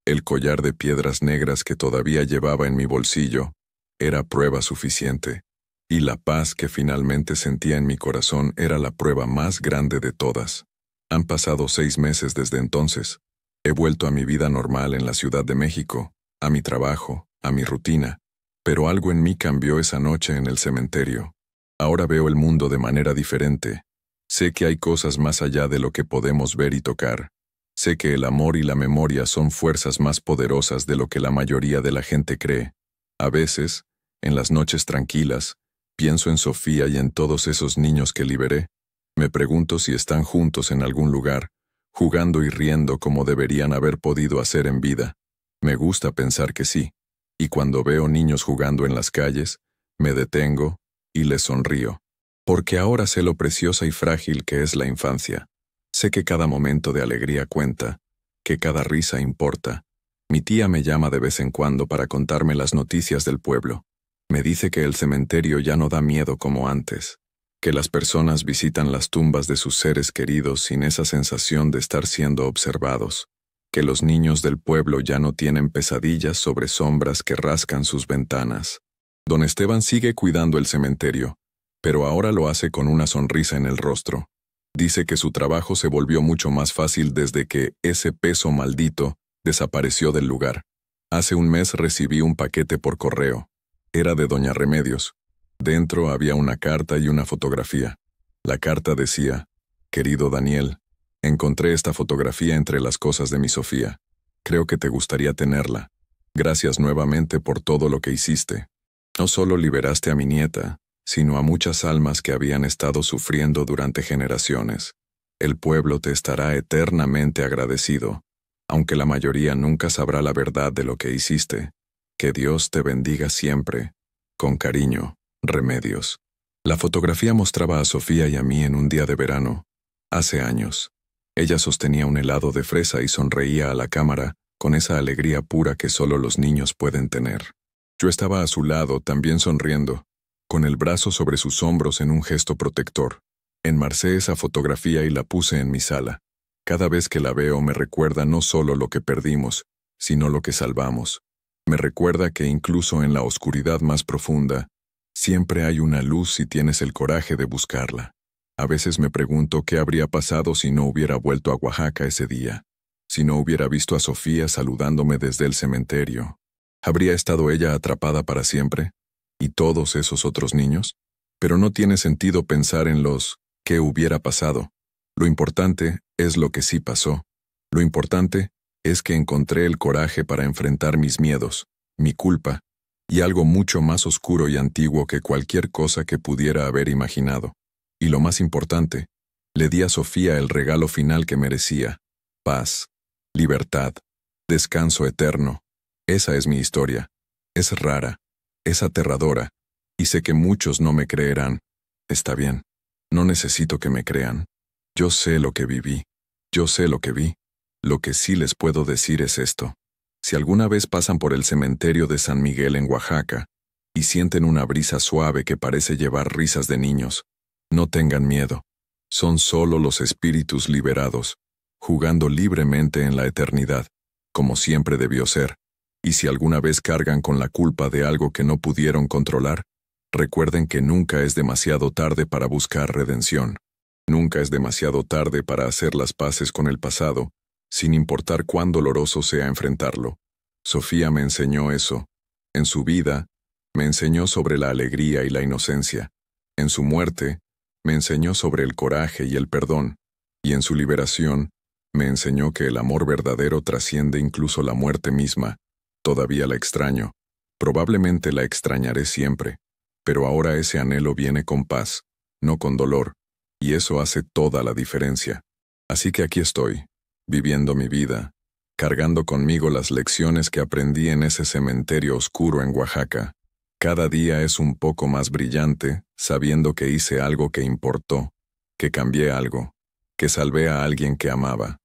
El collar de piedras negras que todavía llevaba en mi bolsillo era prueba suficiente. Y la paz que finalmente sentía en mi corazón era la prueba más grande de todas. Han pasado 6 meses desde entonces. He vuelto a mi vida normal en la Ciudad de México, a mi trabajo, a mi rutina, pero algo en mí cambió esa noche en el cementerio. Ahora veo el mundo de manera diferente. Sé que hay cosas más allá de lo que podemos ver y tocar. Sé que el amor y la memoria son fuerzas más poderosas de lo que la mayoría de la gente cree. A veces, en las noches tranquilas, pienso en Sofía y en todos esos niños que liberé. Me pregunto si están juntos en algún lugar, jugando y riendo como deberían haber podido hacer en vida. Me gusta pensar que sí, y cuando veo niños jugando en las calles, me detengo y les sonrío. Porque ahora sé lo preciosa y frágil que es la infancia. Sé que cada momento de alegría cuenta, que cada risa importa. Mi tía me llama de vez en cuando para contarme las noticias del pueblo. Me dice que el cementerio ya no da miedo como antes, que las personas visitan las tumbas de sus seres queridos sin esa sensación de estar siendo observados, que los niños del pueblo ya no tienen pesadillas sobre sombras que rascan sus ventanas. Don Esteban sigue cuidando el cementerio, pero ahora lo hace con una sonrisa en el rostro. Dice que su trabajo se volvió mucho más fácil desde que ese peso maldito desapareció del lugar. Hace un mes recibí un paquete por correo. Era de Doña Remedios. Dentro había una carta y una fotografía. La carta decía: «Querido Daniel, encontré esta fotografía entre las cosas de mi Sofía. Creo que te gustaría tenerla. Gracias nuevamente por todo lo que hiciste. No solo liberaste a mi nieta, sino a muchas almas que habían estado sufriendo durante generaciones. El pueblo te estará eternamente agradecido, aunque la mayoría nunca sabrá la verdad de lo que hiciste. Que Dios te bendiga siempre. Con cariño, Remedios». La fotografía mostraba a Sofía y a mí en un día de verano, hace años. Ella sostenía un helado de fresa y sonreía a la cámara con esa alegría pura que solo los niños pueden tener. Yo estaba a su lado, también sonriendo, con el brazo sobre sus hombros en un gesto protector. Enmarcé esa fotografía y la puse en mi sala. Cada vez que la veo me recuerda no solo lo que perdimos, sino lo que salvamos. Me recuerda que incluso en la oscuridad más profunda, siempre hay una luz si tienes el coraje de buscarla. A veces me pregunto qué habría pasado si no hubiera vuelto a Oaxaca ese día, si no hubiera visto a Sofía saludándome desde el cementerio. ¿Habría estado ella atrapada para siempre? ¿Y todos esos otros niños? Pero no tiene sentido pensar en los «qué hubiera pasado». Lo importante es lo que sí pasó. Lo importante es que encontré el coraje para enfrentar mis miedos, mi culpa, y algo mucho más oscuro y antiguo que cualquier cosa que pudiera haber imaginado. Y lo más importante, le di a Sofía el regalo final que merecía: paz, libertad, descanso eterno. Esa es mi historia. Es rara. Es aterradora, y sé que muchos no me creerán. Está bien, no necesito que me crean. Yo sé lo que viví, yo sé lo que vi. Lo que sí les puedo decir es esto: si alguna vez pasan por el cementerio de San Miguel en Oaxaca, y sienten una brisa suave que parece llevar risas de niños, no tengan miedo. Son solo los espíritus liberados, jugando libremente en la eternidad. como siempre debió ser. Y si alguna vez cargan con la culpa de algo que no pudieron controlar, recuerden que nunca es demasiado tarde para buscar redención. Nunca es demasiado tarde para hacer las paces con el pasado, sin importar cuán doloroso sea enfrentarlo. Sofía me enseñó eso. En su vida, me enseñó sobre la alegría y la inocencia. En su muerte, me enseñó sobre el coraje y el perdón. Y en su liberación, me enseñó que el amor verdadero trasciende incluso la muerte misma. Todavía la extraño. Probablemente la extrañaré siempre. Pero ahora ese anhelo viene con paz, no con dolor. Y eso hace toda la diferencia. Así que aquí estoy, viviendo mi vida, cargando conmigo las lecciones que aprendí en ese cementerio oscuro en Oaxaca. Cada día es un poco más brillante, sabiendo que hice algo que importó, que cambié algo, que salvé a alguien que amaba.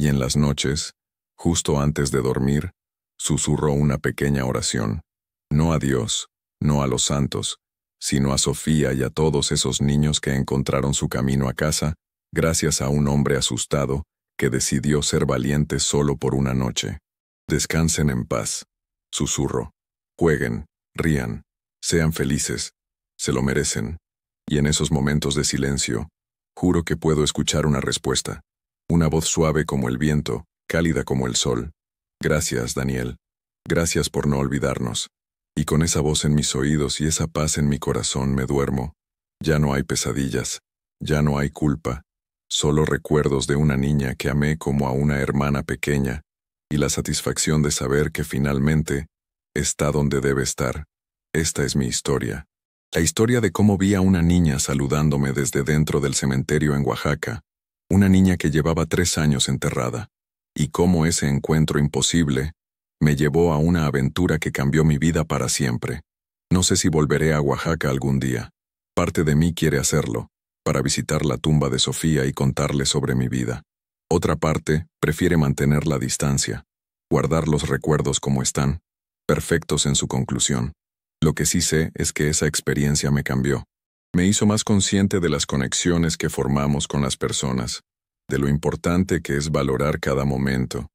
Y en las noches, justo antes de dormir, susurro una pequeña oración. No a Dios, no a los santos, sino a Sofía y a todos esos niños que encontraron su camino a casa, gracias a un hombre asustado que decidió ser valiente solo por una noche. Descansen en paz. Susurro. Jueguen, rían, sean felices. Se lo merecen. Y en esos momentos de silencio, juro que puedo escuchar una respuesta. Una voz suave como el viento, cálida como el sol. Gracias, Daniel. Gracias por no olvidarnos. Y con esa voz en mis oídos y esa paz en mi corazón me duermo. Ya no hay pesadillas, ya no hay culpa, solo recuerdos de una niña que amé como a una hermana pequeña, y la satisfacción de saber que finalmente está donde debe estar. Esta es mi historia. La historia de cómo vi a una niña saludándome desde dentro del cementerio en Oaxaca, una niña que llevaba 3 años enterrada, y cómo ese encuentro imposible me llevó a una aventura que cambió mi vida para siempre. No sé si volveré a Oaxaca algún día. Parte de mí quiere hacerlo, para visitar la tumba de Sofía y contarle sobre mi vida. Otra parte prefiere mantener la distancia, guardar los recuerdos como están, perfectos en su conclusión. Lo que sí sé es que esa experiencia me cambió. Me hizo más consciente de las conexiones que formamos con las personas, de lo importante que es valorar cada momento,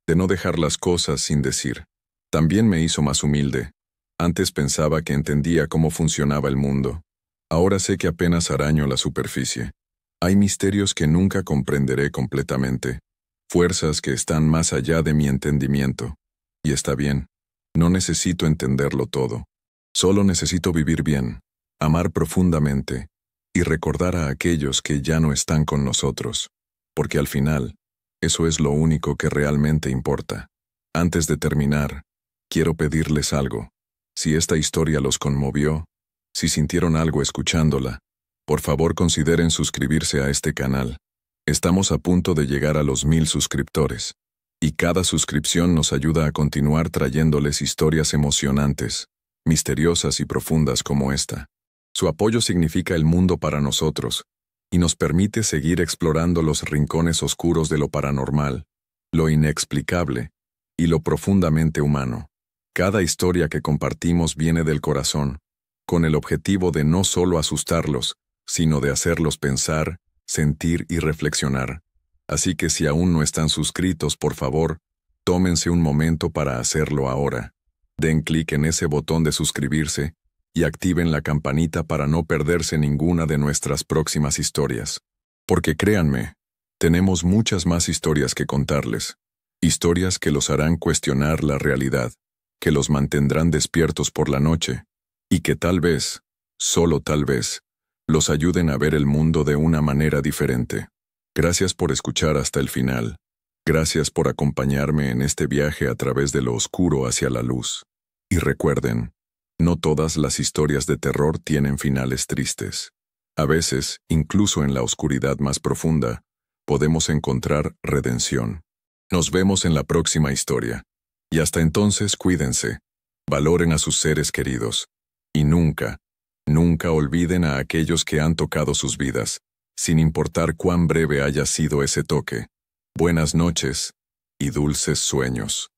de no dejar las cosas sin decir. También me hizo más humilde. Antes pensaba que entendía cómo funcionaba el mundo. Ahora sé que apenas araño la superficie. Hay misterios que nunca comprenderé completamente, fuerzas que están más allá de mi entendimiento. Y está bien, no necesito entenderlo todo. Solo necesito vivir bien, amar profundamente y recordar a aquellos que ya no están con nosotros. Porque al final, eso es lo único que realmente importa. Antes de terminar, quiero pedirles algo. Si esta historia los conmovió, si sintieron algo escuchándola, por favor consideren suscribirse a este canal. Estamos a punto de llegar a los 1000 suscriptores, y cada suscripción nos ayuda a continuar trayéndoles historias emocionantes, misteriosas y profundas como esta. Su apoyo significa el mundo para nosotros, y nos permite seguir explorando los rincones oscuros de lo paranormal, lo inexplicable y lo profundamente humano. Cada historia que compartimos viene del corazón, con el objetivo de no solo asustarlos, sino de hacerlos pensar, sentir y reflexionar. Así que si aún no están suscritos, por favor, tómense un momento para hacerlo ahora. Den clic en ese botón de suscribirse y activen la campanita para no perderse ninguna de nuestras próximas historias. Porque créanme, tenemos muchas más historias que contarles. Historias que los harán cuestionar la realidad, que los mantendrán despiertos por la noche, y que tal vez, solo tal vez, los ayuden a ver el mundo de una manera diferente. Gracias por escuchar hasta el final. Gracias por acompañarme en este viaje a través de lo oscuro hacia la luz. Y recuerden, no todas las historias de terror tienen finales tristes. A veces, incluso en la oscuridad más profunda, podemos encontrar redención. Nos vemos en la próxima historia. Y hasta entonces cuídense, valoren a sus seres queridos. Y nunca, nunca olviden a aquellos que han tocado sus vidas, sin importar cuán breve haya sido ese toque. Buenas noches y dulces sueños.